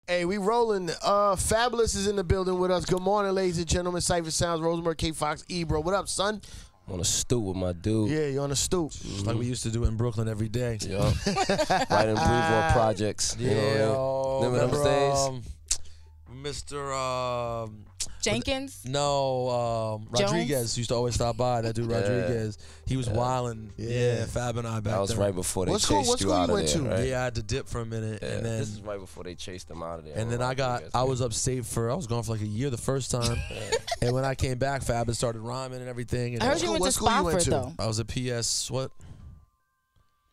Hey, we rolling. Fabolous is in the building with us. Good morning, ladies and gentlemen. Cypher Sounds, Rosenberg, K Fox, Ebro. What up, son? On a stoop with my dude. Yeah, you're on a stoop. Like we used to do in Brooklyn every day. Yup. Right in Brevoort Projects. You know what I mean? Remember those days? Mr. Jenkins? Rodriguez used to always stop by. That dude Rodriguez. He was wilding. Yeah, Fab and I back then. That was right before they What chased you out of there, right? Yeah, I had to dip for a minute. Yeah, and then this is right before they chased them out of there. And then I was upstate I was gone for like a year the first time. And when I came back, Fab had started rhyming and everything. And I heard you went to Spofford, though. I was a PS, what?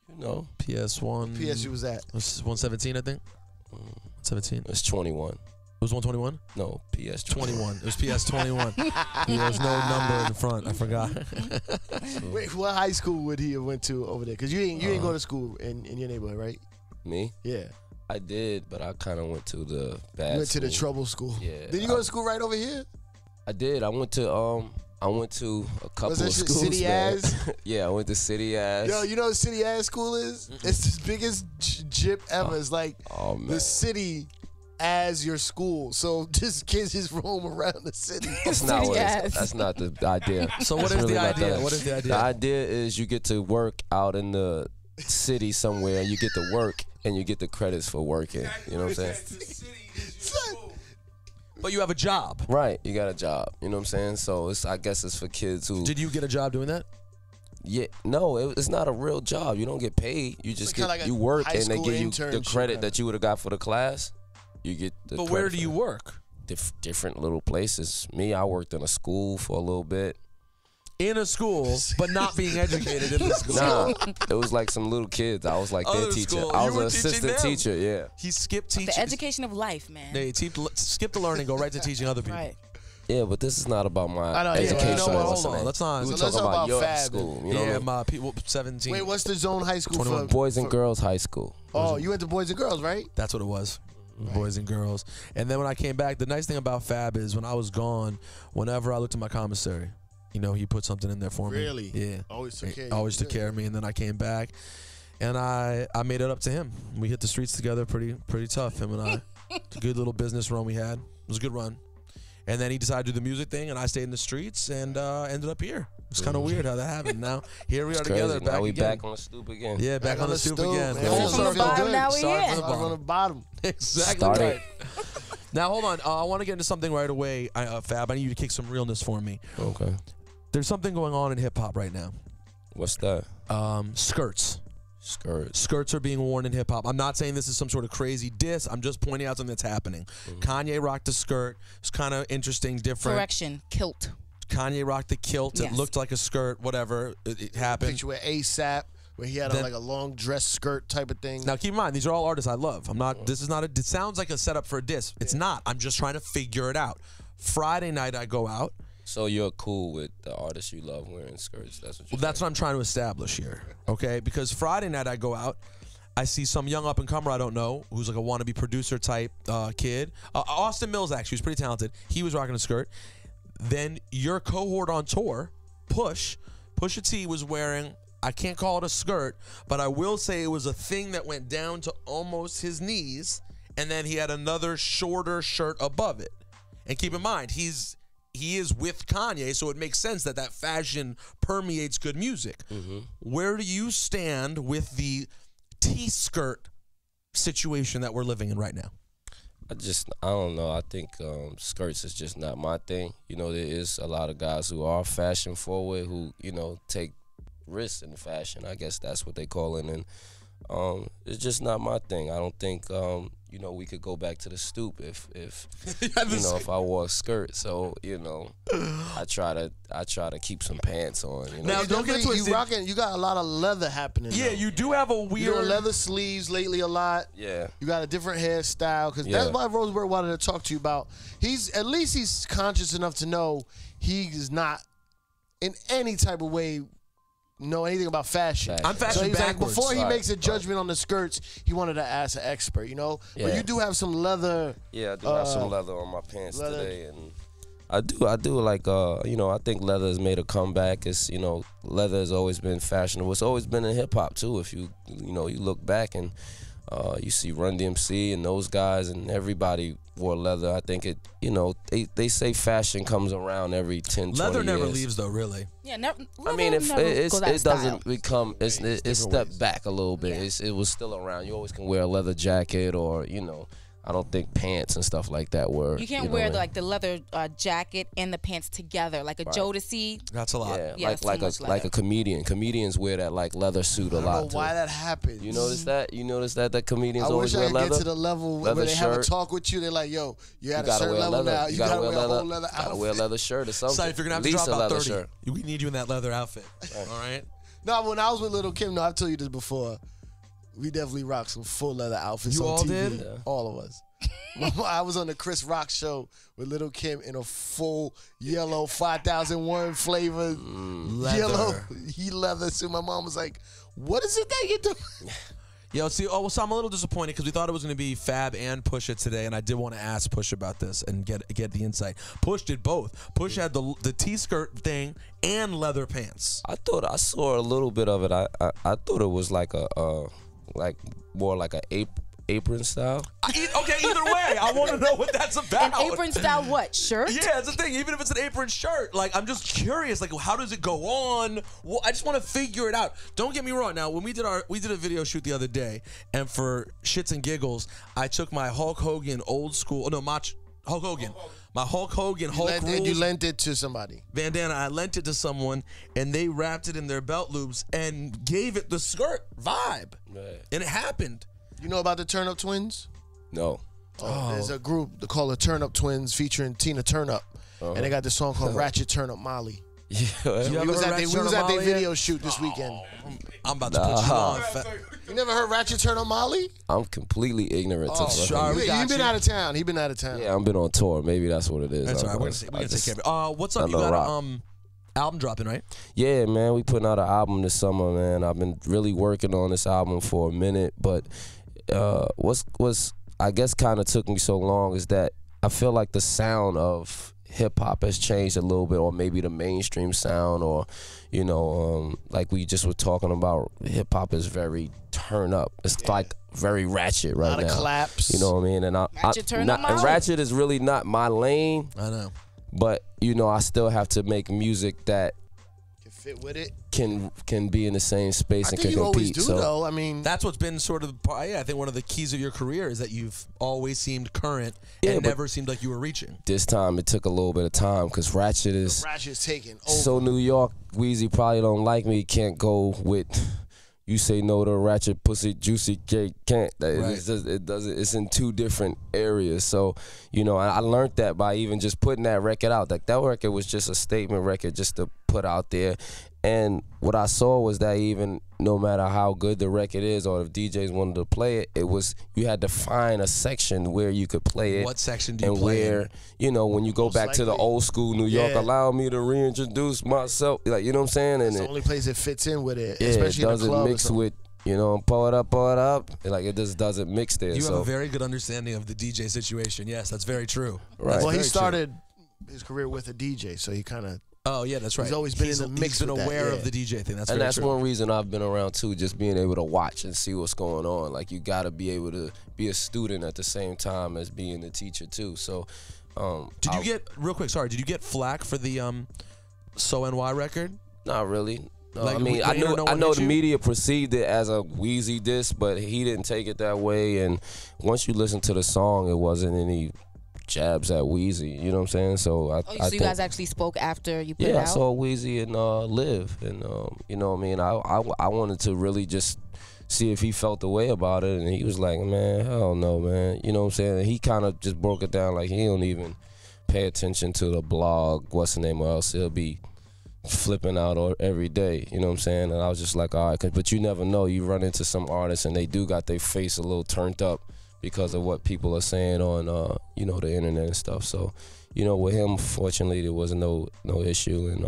You know. PS1. PS you was at? 117, I think. 17. It's 21. It was 121? No, PS 21. It was PS 21. There was no number in the front. I forgot. Wait, what high school would he have went to over there? Because you ain't go to school in your neighborhood, right? Me? Yeah. I did, but I kind of went to the bad You went school. to the trouble school. Yeah. Did you go to school right over here? I did. I went to a couple of schools. City man. Ass? Yeah, I went to City Ass. Yo, you know what City Ass school is? It's the biggest jip ever. It's like the city as your school, so just kids just roam around the city. That's not what that's not the idea. So what is the idea? What is the idea? The idea is you get to work out in the city somewhere. You get to work and you get the credits for working. You know what I'm saying? But you have a job. Right, you got a job. You know what I'm saying? So I guess it's for kids who. Did you get a job doing that? Yeah, no, it's not a real job. You don't get paid. You just get like you work and they give you the internship, credit that you would have got for the class. You get the But where do you work? Different little places. Me, I worked in a school for a little bit. In a school, but not being educated in the school. Nah, it was like some little kids. I was like their teacher. School. I You was were an teaching assistant them. teacher, yeah. He skipped teaching. The education of life, man. Yeah, skip the learning, go right to teaching other people. Right. Yeah, but this is not about my education. Yeah, you know what? Hold Listen, on. Let's not. We were So let's talking talk about about your Fab. school. You know what I Yeah, mean? my people, 17. Wait, what's the zone high school 21. for? Boys and Girls High School. Oh, you went to Boys and Girls, right? That's what it was. Boys and girls. And then when I came back, the nice thing about Fab is when I was gone, whenever I looked at my commissary, you know, he put something in there for me. Really? Yeah. Always took care of you. Always took care of me. And then I came back, and I made it up to him. We hit the streets together pretty tough, him and I. It's a good little business run we had. It was a good run. And then he decided to do the music thing, and I stayed in the streets and ended up here. It's kind of weird how that happened. Now, here we are together. Now we again. back on the stoop again. Yeah, back on the stoop again. Man. From the bottom, now we Start here. from the bottom. Exactly Start right. it. Now, hold on. I want to get into something right away, Fab. I need you to kick some realness for me. Okay. There's something going on in hip-hop right now. What's that? Skirts. Skirts. Skirts are being worn in hip-hop. I'm not saying this is some sort of crazy diss. I'm just pointing out something that's happening. Kanye rocked a skirt. It's kind of interesting, different. Correction, kilt. Kanye rocked the kilt. Yes. It looked like a skirt, whatever. It happened. Picture with ASAP, where he had like a long dress skirt type of thing. Now, keep in mind, these are all artists I love. I'm not. This is not a. It sounds like a setup for a diss. It's not. I'm just trying to figure it out. Friday night, I go out. So you're cool with the artists you love wearing skirts? That's what you're That's what I'm trying to establish here, okay? Because Friday night I go out, I see some young up-and-comer I don't know, who's like a wannabe producer type kid. Austin Mills, actually, who's pretty talented. He was rocking a skirt. Then your cohort on tour, Pusha T was wearing, I can't call it a skirt, but I will say it was a thing that went down to almost his knees, and then he had another shorter shirt above it. And keep in mind, he is with Kanye, so it makes sense that fashion permeates good music. Where do you stand with the T-skirt situation that we're living in right now? I don't know. I think skirts is just not my thing. You know, there is a lot of guys who are fashion forward who, you know, take risks in fashion. I guess that's what they call it. And it's just not my thing. I don't think you know, we could go back to the stoop if you know, if I wore a skirt. So, you know, I try to keep some pants on. You know? Now, don't get twisted. You got a lot of leather happening. Yeah, though. you do have a You weird doing leather sleeves lately a lot. Yeah. You got a different hairstyle because that's why Rosenberg wanted to talk to you about. At least he's conscious enough to know he is not in any type of way know anything about fashion. I'm fashion so he's backwards. like, before he Right, makes a judgment on the skirts, he wanted to ask an expert, you know? But Yeah. you do have some leather. Yeah, I do have some leather on my pants leather. today, and I do like you know, I think leather has made a comeback. It's, you know, leather has always been fashionable. It's always been in hip hop too. If you know, you look back, and You see Run DMC and those guys, and everybody wore leather. I think it, they say fashion comes around every 10, 20 Leather years. never leaves though, really. Yeah, never. I mean, if it doesn't become, it's stepped ways. back a little bit. Yeah. It was still around. You always can wear a leather jacket, or I don't think pants and stuff like that were. You can't wear the leather jacket and the pants together, like a Jodeci. That's a lot. Yeah, like a comedian. Comedians wear that like leather suit a lot. I don't know too. why that happens. You notice that? You notice that comedians I always wish I wear could leather? get to the level where they have a talk with you. They're like, yo, you at a certain level now. You gotta wear a whole leather outfit. You gotta wear a leather shirt or something. So if you're gonna have At to least drop a out leather 30, shirt. we need you in that leather outfit. All right. No, when I was with Little Kim, I've told you this before. We definitely rocked some full leather outfits You on all TV. did? Yeah. All of us. I was on the Chris Rock show with Little Kim in a full yellow 5001 flavor yellow leather suit. My mom was like, "What is it that you do?" Yo, see, so I'm a little disappointed because we thought it was going to be Fab and Pusha today, and I did want to ask Push about this and get the insight. Push did both. Push had the T-skirt thing and leather pants. I thought I saw a little bit of it. I thought it was like more like a apron style. Okay, either way, I want to know what that's about. An apron style what? Shirt? Yeah, that's the thing. Even if it's an apron shirt, like I'm just curious, like how does it go on? Well, I just want to figure it out. Don't get me wrong. Now, when we did a video shoot the other day, and for shits and giggles, I took my Hulk Hogan old school. Hulk Hogan. My Hulk Hogan You lent it to somebody. bandana. I lent it to someone, and they wrapped it in their belt loops and gave it the skirt vibe, and it happened. You know about the Turn Up Twins? No. There's a group called the Turn Up Twins featuring Tina Turnup, and they got this song called Ratchet Turn Up Molly. Yeah. We was at their video shoot this weekend. I'm about to put you on. You never heard Ratchet Turn Up Molly? I'm completely ignorant to sure. You've been out of town. He been out of town. Yeah, I've been on tour. Maybe that's what it is. That's all right. We're gonna take care of it. What's up? You got an album dropping, right? Yeah, man. We putting out an album this summer, man. I've been really working on this album for a minute, but what's I guess kind of took me so long is that I feel like the sound of hip hop has changed a little bit, or maybe the mainstream sound, or like we just were talking about, hip hop is very turn up. It's like very ratchet right now. A lot of claps. You know what I mean? And ratchet is really not my lane. I know. But I still have to make music that Can fit with it. can be in the same space and can you always compete. do though. I mean, That's what's been sort of, I think one of the keys of your career is that you've always seemed current Yeah, and but never seemed like you were reaching. This time it took a little bit of time because ratchet is Ratchet's taken over. so New York. Weezy probably don't like me. Can't go with. You say no to ratchet, pussy, juicy cake, can't. It's just, it doesn't. It's in two different areas. So, I learned that by even just putting that record out. Like that record was just a statement record, just to put out there. And what I saw was that even no matter how good the record is, or if DJs wanted to play it, you had to find a section where you could play it. What section do you and play where, when you go back to the old school New York, allow me to reintroduce myself. Like, you know what I'm saying? And it's the only place it fits in with it, yeah, especially it in the club. doesn't mix with, pull it up. Like, it just doesn't mix there. You have a very good understanding of the DJ situation. Yes, that's very true. Right. Well, he very started his career with a DJ, so he kind of. Oh yeah, that's right. He's always been in the mix. He's been with aware that, of the DJ thing. That's and very that's true. one reason I've been around too, just being able to watch and see what's going on. Like, you got to be able to be a student at the same time as being a teacher too. So, did you get real quick? Sorry, did you get flack for the So NY record? Not really. No, Like, I mean, I know the media perceived it as a Wheezy diss, but he didn't take it that way. And once you listen to the song, it wasn't any jabs at Wheezy. You know what I'm saying? So I So think, you guys actually spoke after you put it out? yeah, I saw Wheezy and Live, and you know what I mean. I wanted to really just see if he felt the way about it, and he was like, man, hell no, man. You know what I'm saying? And he kind of just broke it down like he don't even pay attention to the blog, what's the name, or else he'll be flipping out every day. You know what I'm saying? And I was just like, all right, but you never know. You run into some artists and they do got their face a little turned up because of what people are saying on the internet and stuff. So, with him, fortunately, there was no issue, and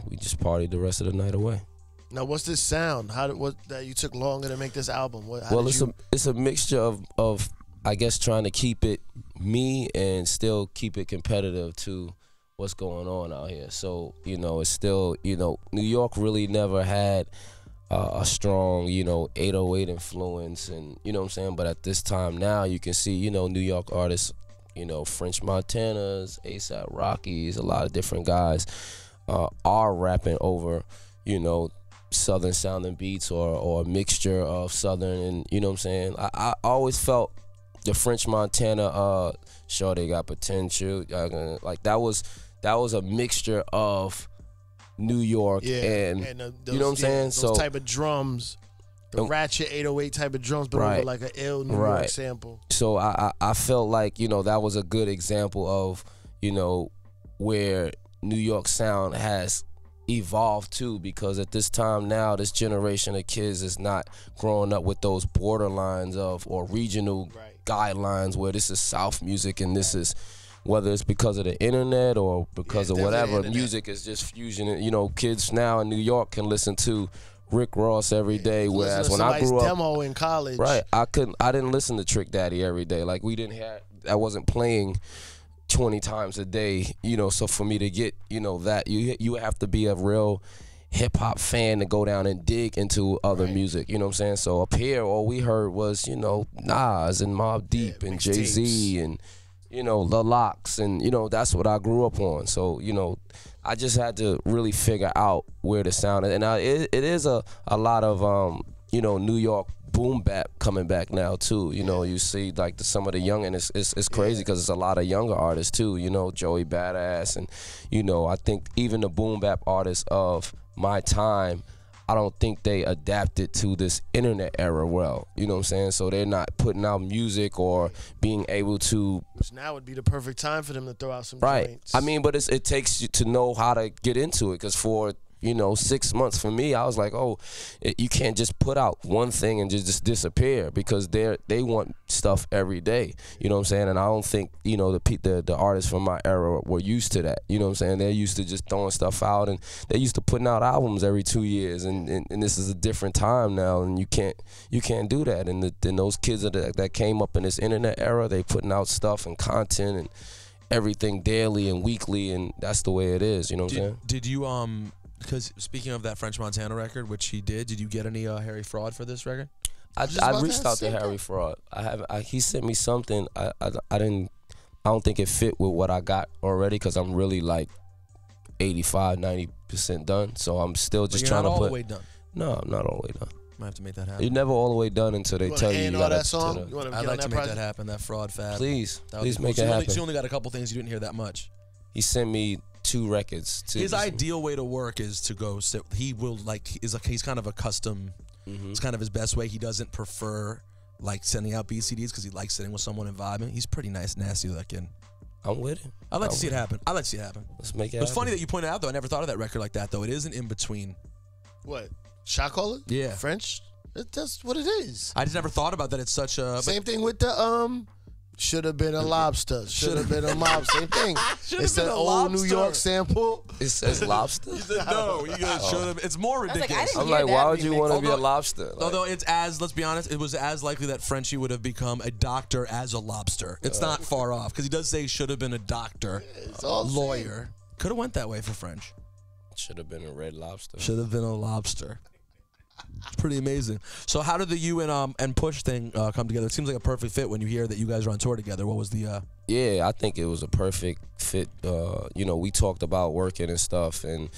we just partied the rest of the night away. Now, what's this sound? What that you took longer to make this album? It's a mixture of I guess trying to keep it me and still keep it competitive to what's going on out here. So, it's still, New York really never had a strong, 808 influence, and you know what I'm saying. But at this time now, you can see, New York artists, French Montanas, ASAP Rockies, a lot of different guys are rapping over, Southern sounding beats or a mixture of Southern, and you know what I'm saying. I always felt the French Montana, sure they got potential, like that was a mixture of New York and those, you know what I'm saying. Those So type of drums, the ratchet 808 type of drums, but over like an ill New York sample. So I felt like that was a good example of where New York sound has evolved too, because at this time now, this generation of kids is not growing up with those borderlines of or regional guidelines where this is South music and this is, whether it's because of the internet or because of whatever, music is just fusion. Kids now in New York can listen to Rick Ross every day, whereas when I grew up, demo in college, I didn't listen to Trick Daddy every day. Like I wasn't playing 20 times a day, so for me to get, that you have to be a real hip hop fan to go down and dig into other music, you know what I'm saying? So up here, all we heard was, Nas and Mobb Deep and Jay-Z and, The Locks, and, that's what I grew up on. So, I just had to really figure out where the sound is. And it is a lot of, New York boom bap coming back now too. You see like some of the young, and it's crazy because it's a lot of younger artists too. Joey Badass, and I think even the boom bap artists of my time, I don't think they adapted to this internet era well. You know what I'm saying? So they're not putting out music or being able to. Which now would be the perfect time for them to throw out some joints. I mean, but it takes you to know how to get into it, because for 6 months for me, I was like, you can't just put out one thing and just disappear, because they want stuff every day. You know what I'm saying? And I don't think, the artists from my era were used to that. You know what I'm saying? They're used to just throwing stuff out, and they're used to putting out albums every 2 years. And this is a different time now, and you can't do that. And then those kids that came up in this internet era, they putting out stuff and content and everything daily and weekly, and that's the way it is. You know what I'm saying? Did you because speaking of that French Montana record, which he did you get any Harry Fraud for this record? I reached out to Harry Fraud. He sent me something. I don't think it fit with what I got already, because I'm really like 85-90% done. So I'm still just trying to put. All the way done. No, I'm not all the way done. Might have to make that happen. You're never all the way done until they tell you gotta that song. I'd like to make that happen. That Fraud Fab. Please cool. make it happen. She only got a couple things, you didn't hear that much. He sent me 2 records. His ideal way to work is to go sit. He will he's kind of a custom. It's kind of his best way. He doesn't prefer like sending out BCDs because he likes sitting with someone and vibing. He's pretty nice, nasty, that kid. I'm with it. I'd like to see it happen. Let's make it happen. It's funny that you pointed out, though. I never thought of that record like that, though. It is an in-between. What? Shot caller? Yeah. French? That's what it is. I just never thought about that. It's such a... Same thing with the... Should have been a lobster. Should have been a mob. Same thing. It's an old New York sample. It says lobster. He said no. You guys should have. It's more ridiculous. I'm like, why would you want to be a lobster? Although it's let's be honest, it was as likely that Frenchie would have become a doctor as a lobster. It's not far off, because he does say should have been a doctor, lawyer. Could have went that way for French. Should have been a red lobster. Should have been a lobster. It's pretty amazing. So how did the you and Push thing come together? It seems like a perfect fit when you hear that you guys are on tour together. What was the... Yeah, I think it was a perfect fit. We talked about working and stuff and,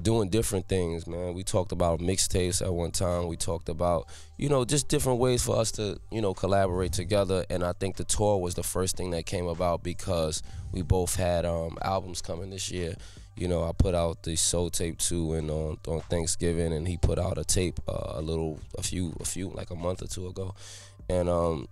doing different things, man. We talked about mixtapes at one time. We talked about, just different ways for us to, collaborate together. And I think the tour was the first thing that came about, because we both had albums coming this year. I put out the Soul Tape 2 and on Thanksgiving, and he put out a tape a few like a month or two ago, and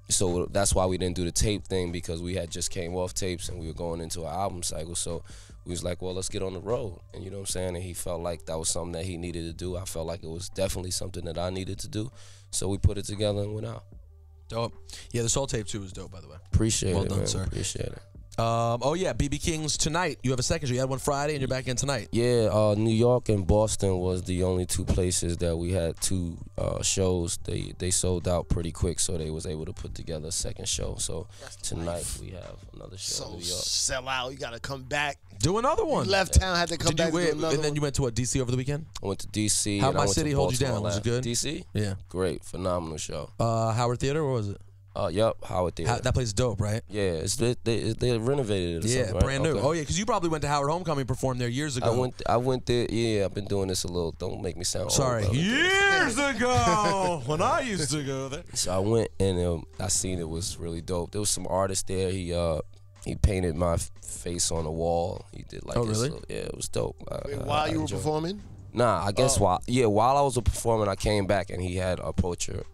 so that's why we didn't do the tape thing, because we had just came off tapes and we were going into an album cycle. So we was like, well, let's get on the road, and you know what I'm saying. And he felt like that was something that he needed to do. I felt like it was definitely something that I needed to do, so we put it together and went out. Dope. Yeah, the Soul Tape 2 was dope, by the way. Appreciate it, well done, man. sir. Appreciate it. BB King's tonight. You have a second show. You had one Friday and you're back in tonight. Yeah, New York and Boston was the only 2 places that we had 2 shows. They sold out pretty quick, so they was able to put together a second show. So tonight we have another show in New York. Sell out. You got to come back. Do another one. You left town, had to come back to do another and then you went to what, DC over the weekend? I went to DC. How'd and I My went City to hold you Baltimore down? Was it last- good? DC? Yeah. Great, phenomenal show. Howard Theater, or was it? Yep, Howard Theater. That place is dope, right? Yeah, they renovated it. Or Yeah, something, right? brand new. Okay. Oh yeah, because you probably went to Howard Homecoming, performed there years ago. I went there. Yeah, I've been doing this a little. Don't make me sound Sorry, old, brother. years ago when I used to go there. So I went and I seen it was really dope. There was some artist there. He painted my face on the wall. He did like Oh, really? yeah, it was dope. While you were enjoyed it. performing? Nah, I guess while I was performing, I came back and he had a picture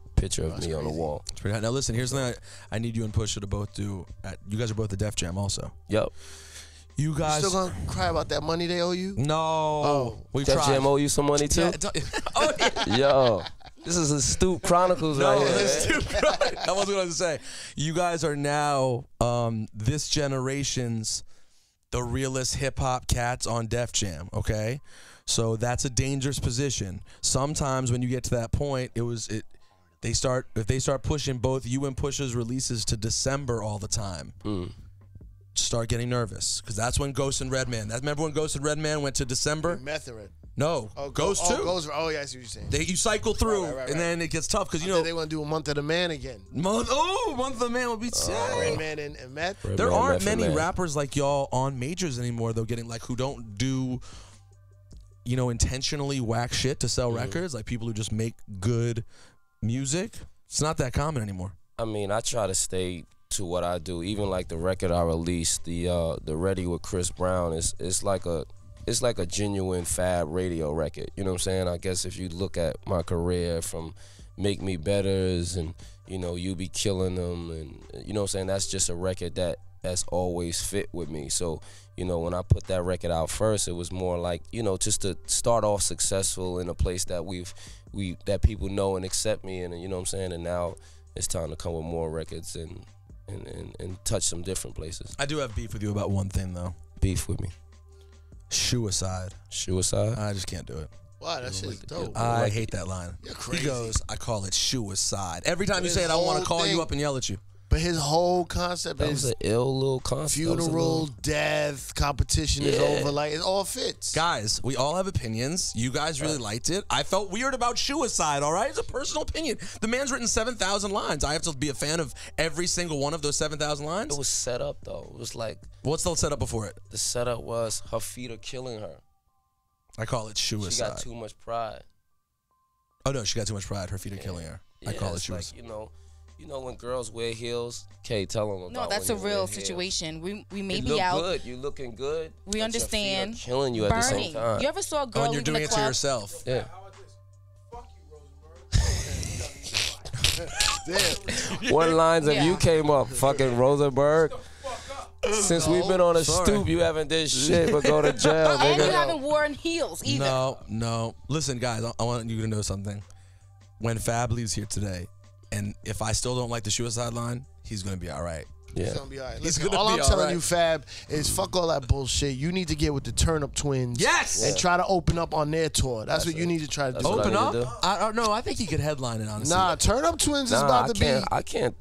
of me on the wall. It's pretty hot. Now listen, here's something I need you and Pusha to both do. You guys are both at Def Jam also. Yep. You You guys still gonna cry about that money they owe you? No. Oh. We Def tried. Jam owe you some money too? Oh, yeah. Yo, this is a Stoop Chronicles right here. That's man. too right. That was what I was going to say. You guys are now this generation's the realest hip hop cats on Def Jam, okay? So that's a dangerous position. Sometimes when you get to that point, if they start pushing both you and Pusha's releases to December all the time. Start getting nervous, because that's when Ghost and Redman. Remember when Ghost and Redman went to December? Method. No, Ghost too. Yeah, I see what you're saying. You cycle through, Right. and then it gets tough because They want to do a month of the man again. Month of the Man would be sick. Redman and Meth. There Redman, aren't Method many Man. rappers like y'all on majors anymore, though, getting like who don't do, intentionally whack shit to sell records. Like people who just make good music. It's not that common anymore. I mean, I try to stay to what I do. Even like the record I released, the Ready with Chris Brown, it's like a genuine fab radio record. You know what I'm saying? I guess if you look at my career from Make Me Betters and You Be Killing Them, and you know what I'm saying, that's just a record that's always fit with me. So when I put that record out first, it was more like just to start off successful in a place that that people know and accept me, and you know what I'm saying. And now it's time to come with more records and touch some different places. I do have beef with you about one thing, though. Beef with me. Suicide. Suicide? I just can't do it. Wow, that shit's dope. I hate that line. You're crazy. He goes, I call it suicide. Every time you His say it, I want to whole call you thing- up and yell at you. But his whole concept That was is an ill little concept. That was a funeral, little- death, competition is Yeah. over. Like, it all fits. Guys, we all have opinions. You guys really liked it. I felt weird about suicide, all right? It's a personal opinion. The man's written 7,000 lines. I have to be a fan of every single one of those 7,000 lines? It was set up though. It was like What's the setup before it? the setup was her feet are killing her. I call it suicide. She got too much pride. Oh, no, she got too much pride. Her feet are killing her. I Yeah, call it it's suicide. like, when girls wear heels. Kay, tell them about No, that's when a you wear real heels. situation. We may You be look out. good. You looking good. We but your understand. feet are killing you at the same Burning. time. You ever saw a Oh, girl and you're leaving doing the it to club? yourself. Yeah. What lines have you Yeah. came up? Fucking Rosenberg. Since we've been on a Sorry. stoop, you haven't did shit but go to jail, And you nigga. haven't worn heels either. No. Listen, guys, I want you to know something. When Fab leaves here today, and if I still don't like the suicide line, he's going to be all right. It's Yeah. gonna be all right. He's Listen, gonna all be I'm all telling right. you, Fab, is fuck all that bullshit. You need to get with the Turn Up Twins. Yes! And try to open up on their tour. That's what you need to try to That's do. what I Open need up? to do. I don't know. I think he could headline it, honestly. Nah, Turn Up Twins is Nah, about to be. I can't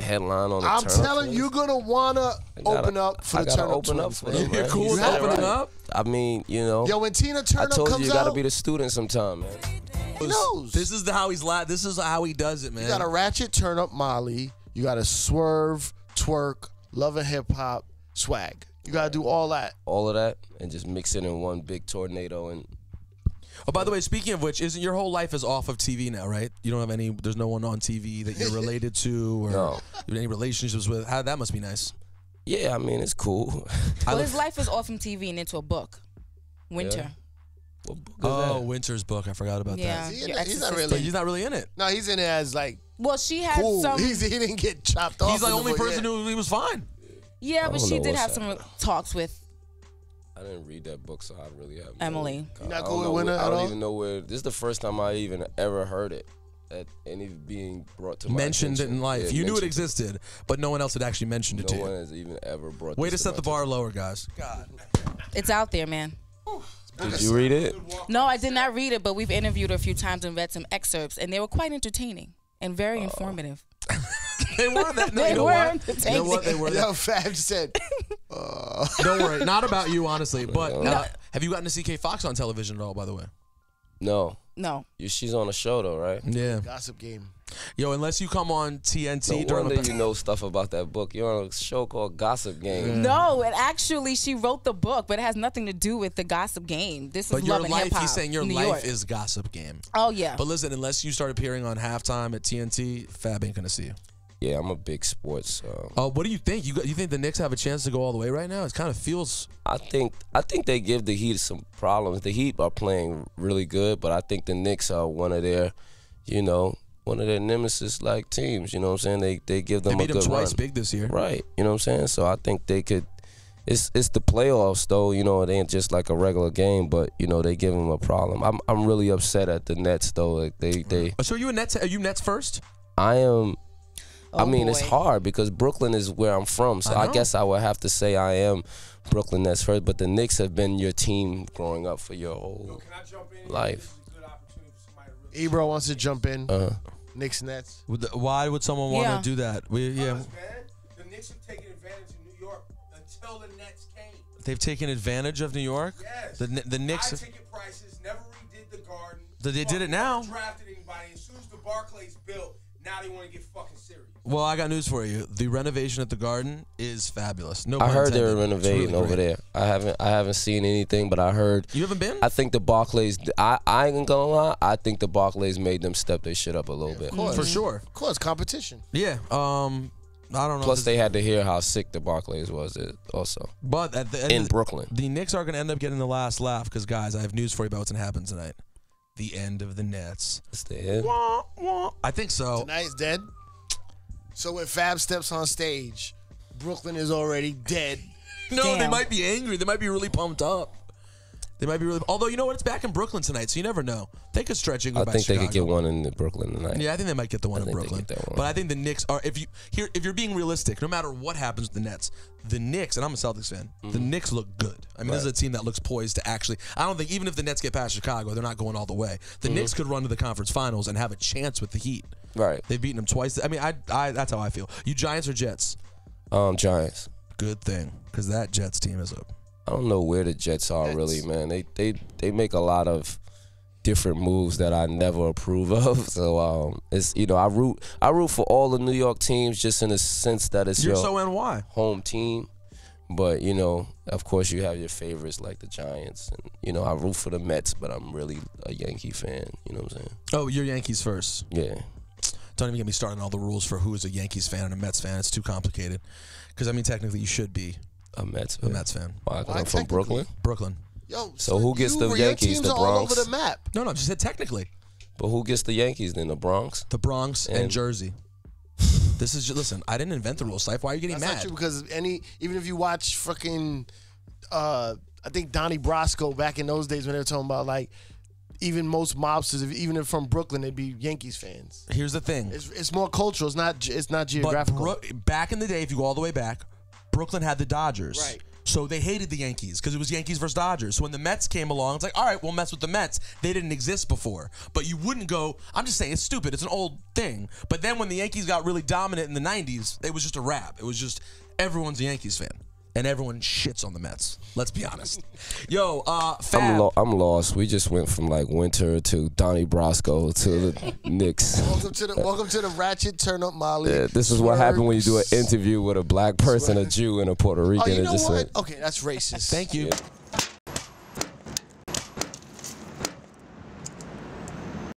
headline on the I'm Turn Up telling you, Twins. you're gonna wanna open up for I the gotta Turn Up open up Twins. for man. them, You're man. cool You with said it opening right. up? I mean, Yo, when Tina I Turn Up told comes you, you gotta out, be the student sometime, man. he knows. This is how This is how he does it, man. You got a ratchet turn up Molly. You got to swerve, twerk, love and hip hop, swag. You got to do all that. All of that and just mix it in one big tornado. And Oh, by the way, speaking of which, isn't your whole life is off of TV now, right? You don't have any. There's no one on TV that you're related to, or No. you have any relationships with. How that must be nice. yeah, I mean, it's cool. Well, his life is off from TV and into a book. Winter. What book is Oh, that? Winter's book. I forgot about Yeah. that. He's Your not exorcist. But really. he's not really in it. No, he's in it as like Well, she had cool. some. He didn't get chopped off. He's the in only book, person yeah. who he was fine. Yeah, but don't she know did what's have some talks with I didn't read that book, so I really have Emily. You're not I don't cool with know Winter where- at I don't all? even know where. This is the first time I even ever heard it. At any being brought to my Mentioned it attention. in life. Yeah, you knew it mentioned existed, but no one else had actually mentioned it No to one you. has even ever brought. Way to this set my the bar lower, guys. God. It's out there, man. attention. Did you read it? No, I did not read it, but we've interviewed her a few times and read some excerpts, and they were quite entertaining and very informative. They were that. No, They you know were what? entertaining. You know what? They were that. Yo, Fab said, Don't worry, not about you, honestly. But have you gotten to see Kay Fox on television at all, by the way? No. No. She's on a show though, right? Yeah. Gossip Game. Yo, unless you come on TNT No during wonder you know stuff about that book. You're on a show called Gossip Game. No, it actually, she wrote the book, but it has nothing to do with the Gossip Game. This is Love and Hip Hop. He's saying your New life York. is Gossip Game. Oh, yeah. But listen, unless you start appearing on Halftime at TNT, Fab ain't gonna see you. Yeah, I'm a big sports. What do you think? You think the Knicks have a chance to go all the way right now? It kind of feels. I think they give the Heat some problems. The Heat are playing really good, but I think the Knicks are one of their nemesis like teams. You know what I'm saying? They give them a good run. They beat them twice big this year. Right. You know what I'm saying? So I think they could. It's the playoffs though. You know, it ain't just like a regular game, but you know they give them a problem. I'm really upset at the Nets though. Like they. So are you Nets first? I am. I mean, it's boy. hard because Brooklyn is where I'm from, so I guess I would have to say I am Brooklyn Nets first. But the Knicks have been your team growing up for your whole life. Ebro wants to jump in. Knicks Nets. Why would someone want to do that? The Knicks have taken advantage of New York until the Nets came. They've taken advantage of New York. Yes. The Knicks. High ticket prices, never redid the Garden. They did it now. Never drafted anybody. As soon as the Barclays built, now they want to get fucking serious. Well, I got news for you. The renovation at the Garden is fabulous. No, I heard they intended. were renovating It's really over great. there. I haven't seen anything, but I heard. You haven't been? I think the Barclays. I ain't gonna lie. I think the Barclays made them step their shit up a little bit. For sure. Of course, competition. Yeah. I don't know. Plus, they had to hear how sick the Barclays was. Also, But at the end in Brooklyn, the Knicks are going to end up getting the last laugh because, guys, I have news for you about what's going to happen tonight. The end of the Nets. it's the end. I think so. Tonight's dead. So when Fab steps on stage, Brooklyn is already dead. No, they Damn. might be angry. They might be really pumped up. They might be really. Although you know what, it's back in Brooklyn tonight, so you never know. They could stretch and go I back think to they Chicago. could get one in Brooklyn tonight. Yeah, I think they might get the one in think they Brooklyn. get that one. But I think the Knicks are. If you're being realistic, no matter what happens with the Nets, the Knicks, and I'm a Celtics fan, the Knicks look good. I mean, this is a team that looks poised to actually. I don't think even if the Nets get past Chicago, they're not going all the way. The Knicks could run to the conference finals and have a chance with the Heat. Right. They've beaten them twice. I mean, I that's how I feel. You Giants or Jets? Giants. Good thing, because that Jets team is up. I don't know where the Jets are really, man. They make a lot of different moves that I never approve of. So it's I root for all the New York teams just in the sense that it's You're your so NY. home team. But of course you have your favorites like the Giants, and I root for the Mets, but I'm really a Yankee fan. You know what I'm saying? Oh, you're Yankees first. Yeah. Don't even get me started on all the rules for who is a Yankees fan and a Mets fan. It's too complicated. Because I mean, technically, you should be A Mets a fan. Mets fan. Why? 'Cause Why I'm from technically? Brooklyn. Brooklyn. Yo, So who gets the Yankees? Your teams The are all Bronx? over the map. No, just said technically. But who gets the Yankees then? The Bronx? The Bronx and And- Jersey. This is just, listen, I didn't invent the rules, Syfe. Why are you getting That's mad? not true because even if you watch fucking, I think Donnie Brasco back in those days when they were talking about like, even most mobsters, even if from Brooklyn, they'd be Yankees fans. Here's the thing. It's more cultural. It's not But geographical. back in the day, if you go all the way back, Brooklyn had the Dodgers. Right. So they hated the Yankees because it was Yankees versus Dodgers. So when the Mets came along, it's like, all right, we'll mess with the Mets. They didn't exist before. But you wouldn't go, I'm just saying, it's stupid. It's an old thing. But then when the Yankees got really dominant in the 90s, it was just a wrap. It was just everyone's a Yankees fan. And everyone shits on the Mets. Let's be honest. Yo, Fab. I'm lost. We just went from like Winter to Donnie Brasco to the Knicks. Welcome to the Ratchet Turn Up Molly. Yeah, this is what happened when you do an interview with a black person, a Jew, and a Puerto Rican. Oh, you It know just what? went. Okay, that's racist. Thank you. Yeah.